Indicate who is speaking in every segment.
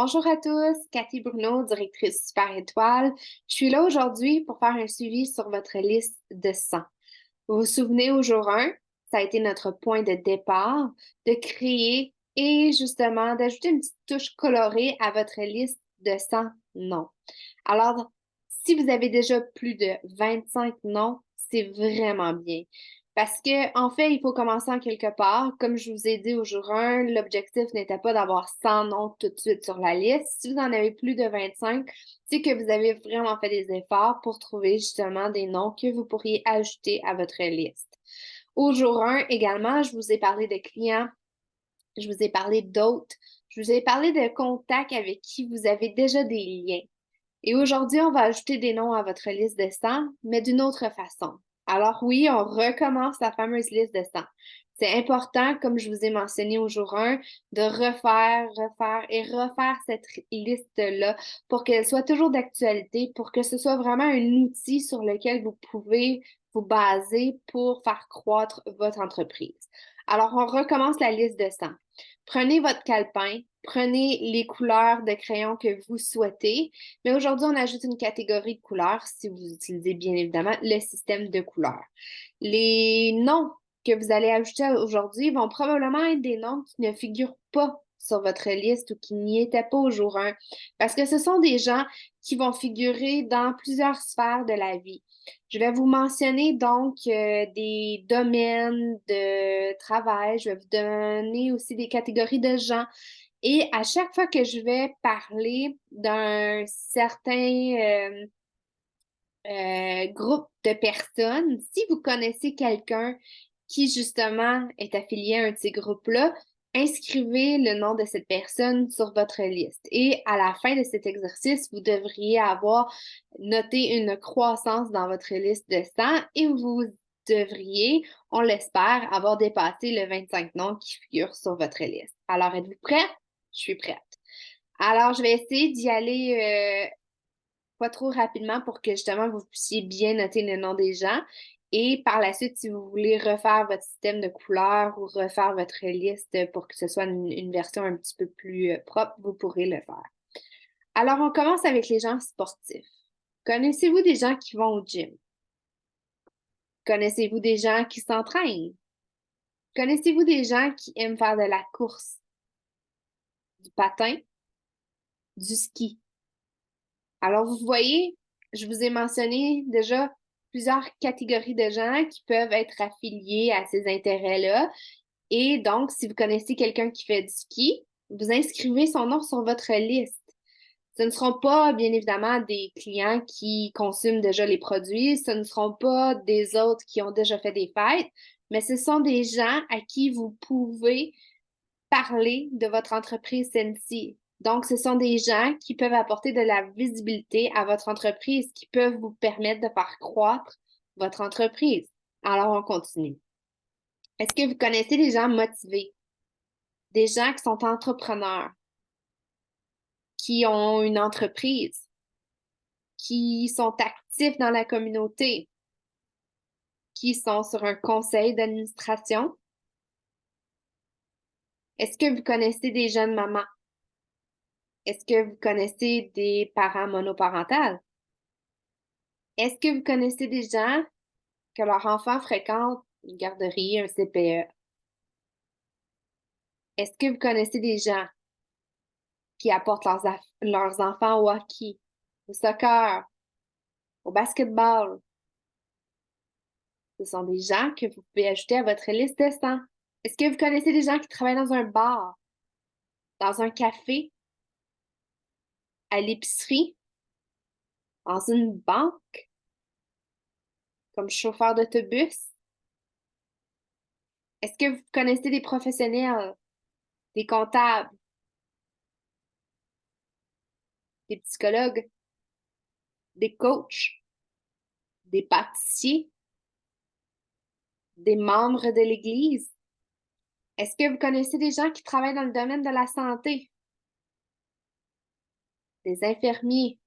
Speaker 1: Bonjour à tous, Cathy Bruno, directrice Super Étoile. Je suis là aujourd'hui pour faire un suivi sur votre liste de 100. Vous vous souvenez, au jour 1, ça a été notre point de départ de créer et justement d'ajouter une petite touche colorée à votre liste de 100 noms. Alors, si vous avez déjà plus de 25 noms, c'est vraiment bien. Parce que, en fait, il faut commencer en quelque part. Comme je vous ai dit au jour 1, l'objectif n'était pas d'avoir 100 noms tout de suite sur la liste. Si vous en avez plus de 25, c'est que vous avez vraiment fait des efforts pour trouver justement des noms que vous pourriez ajouter à votre liste. Au jour 1, également, je vous ai parlé de clients, je vous ai parlé d'hôtes, je vous ai parlé de contacts avec qui vous avez déjà des liens. Et aujourd'hui, on va ajouter des noms à votre liste de 100, mais d'une autre façon. Alors oui, on recommence la fameuse liste de 100. C'est important, comme je vous ai mentionné au jour 1, de refaire et refaire cette liste-là pour qu'elle soit toujours d'actualité, pour que ce soit vraiment un outil sur lequel vous pouvez vous baser pour faire croître votre entreprise. Alors, on recommence la liste de 100. Prenez votre calepin, prenez les couleurs de crayon que vous souhaitez, mais aujourd'hui, on ajoute une catégorie de couleurs si vous utilisez bien évidemment le système de couleurs. Les noms que vous allez ajouter aujourd'hui vont probablement être des noms qui ne figurent pas sur votre liste ou qui n'y étaient pas au jour 1, parce que ce sont des gens qui vont figurer dans plusieurs sphères de la vie. Je vais vous mentionner donc des domaines de travail. Je vais vous donner aussi des catégories de gens. Et à chaque fois que je vais parler d'un certain groupe de personnes, si vous connaissez quelqu'un qui justement est affilié à un de ces groupes-là, inscrivez le nom de cette personne sur votre liste. Et à la fin de cet exercice, vous devriez avoir noté une croissance dans votre liste de 100 et vous devriez, on l'espère, avoir dépassé le 25 noms qui figurent sur votre liste. Alors, êtes-vous prête? Je suis prête. Alors, je vais essayer d'y aller pas trop rapidement pour que justement vous puissiez bien noter le nom des gens. Et par la suite, si vous voulez refaire votre système de couleurs ou refaire votre liste pour que ce soit une version un petit peu plus propre, vous pourrez le faire. Alors, on commence avec les gens sportifs. Connaissez-vous des gens qui vont au gym? Connaissez-vous des gens qui s'entraînent? Connaissez-vous des gens qui aiment faire de la course, du patin, du ski? Alors, vous voyez, je vous ai mentionné déjà plusieurs catégories de gens qui peuvent être affiliés à ces intérêts-là. Et donc, si vous connaissez quelqu'un qui fait du ski, vous inscrivez son nom sur votre liste. Ce ne seront pas, bien évidemment, des clients qui consomment déjà les produits, ce ne seront pas des autres qui ont déjà fait des fêtes, mais ce sont des gens à qui vous pouvez parler de votre entreprise Sensi. Donc, ce sont des gens qui peuvent apporter de la visibilité à votre entreprise, qui peuvent vous permettre de faire croître votre entreprise. Alors, on continue. Est-ce que vous connaissez des gens motivés, des gens qui sont entrepreneurs, qui ont une entreprise, qui sont actifs dans la communauté, qui sont sur un conseil d'administration? Est-ce que vous connaissez des jeunes mamans? Est-ce que vous connaissez des parents monoparentales? Est-ce que vous connaissez des gens que leur enfant fréquente une garderie, un CPE? Est-ce que vous connaissez des gens qui apportent leurs enfants au hockey, au soccer, au basketball? Ce sont des gens que vous pouvez ajouter à votre liste de 100. Est-ce que vous connaissez des gens qui travaillent dans un bar, dans un café, à l'épicerie, dans une banque, comme chauffeur d'autobus? Est-ce que vous connaissez des professionnels, des comptables, des psychologues, des coachs, des pâtissiers, des membres de l'Église? Est-ce que vous connaissez des gens qui travaillent dans le domaine de la santé, des infirmiers?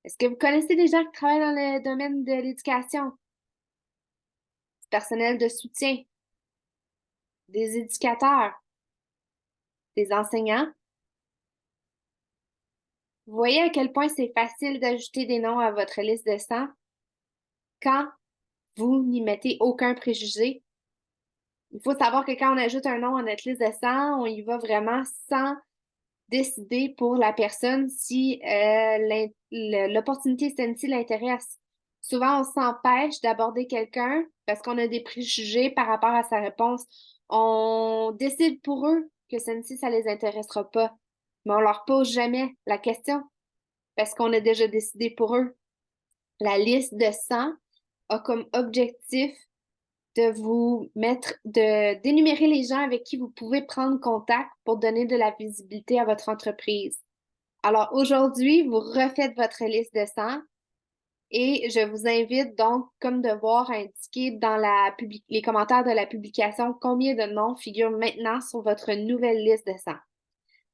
Speaker 1: Est-ce que vous connaissez des gens qui travaillent dans le domaine de l'éducation, du personnel de soutien, des éducateurs, des enseignants? Vous voyez à quel point c'est facile d'ajouter des noms à votre liste de 100 quand vous n'y mettez aucun préjugé. Il faut savoir que quand on ajoute un nom à notre liste de 100, on y va vraiment sans décider pour la personne si l'opportunité Sensi l'intéresse. Souvent, on s'empêche d'aborder quelqu'un parce qu'on a des préjugés par rapport à sa réponse. On décide pour eux que Sensi, ça les intéressera pas, mais on leur pose jamais la question parce qu'on a déjà décidé pour eux. La liste de 100 a comme objectif de vous mettre, d'énumérer les gens avec qui vous pouvez prendre contact pour donner de la visibilité à votre entreprise. Alors aujourd'hui, vous refaites votre liste de 100 et je vous invite donc, comme devoir, à indiquer dans les commentaires de la publication combien de noms figurent maintenant sur votre nouvelle liste de 100.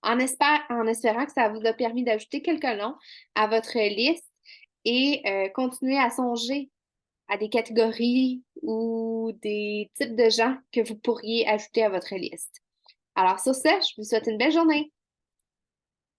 Speaker 1: En espérant que ça vous a permis d'ajouter quelques noms à votre liste et continuer à songer à des catégories ou des types de gens que vous pourriez ajouter à votre liste. Alors sur ce, je vous souhaite une belle journée.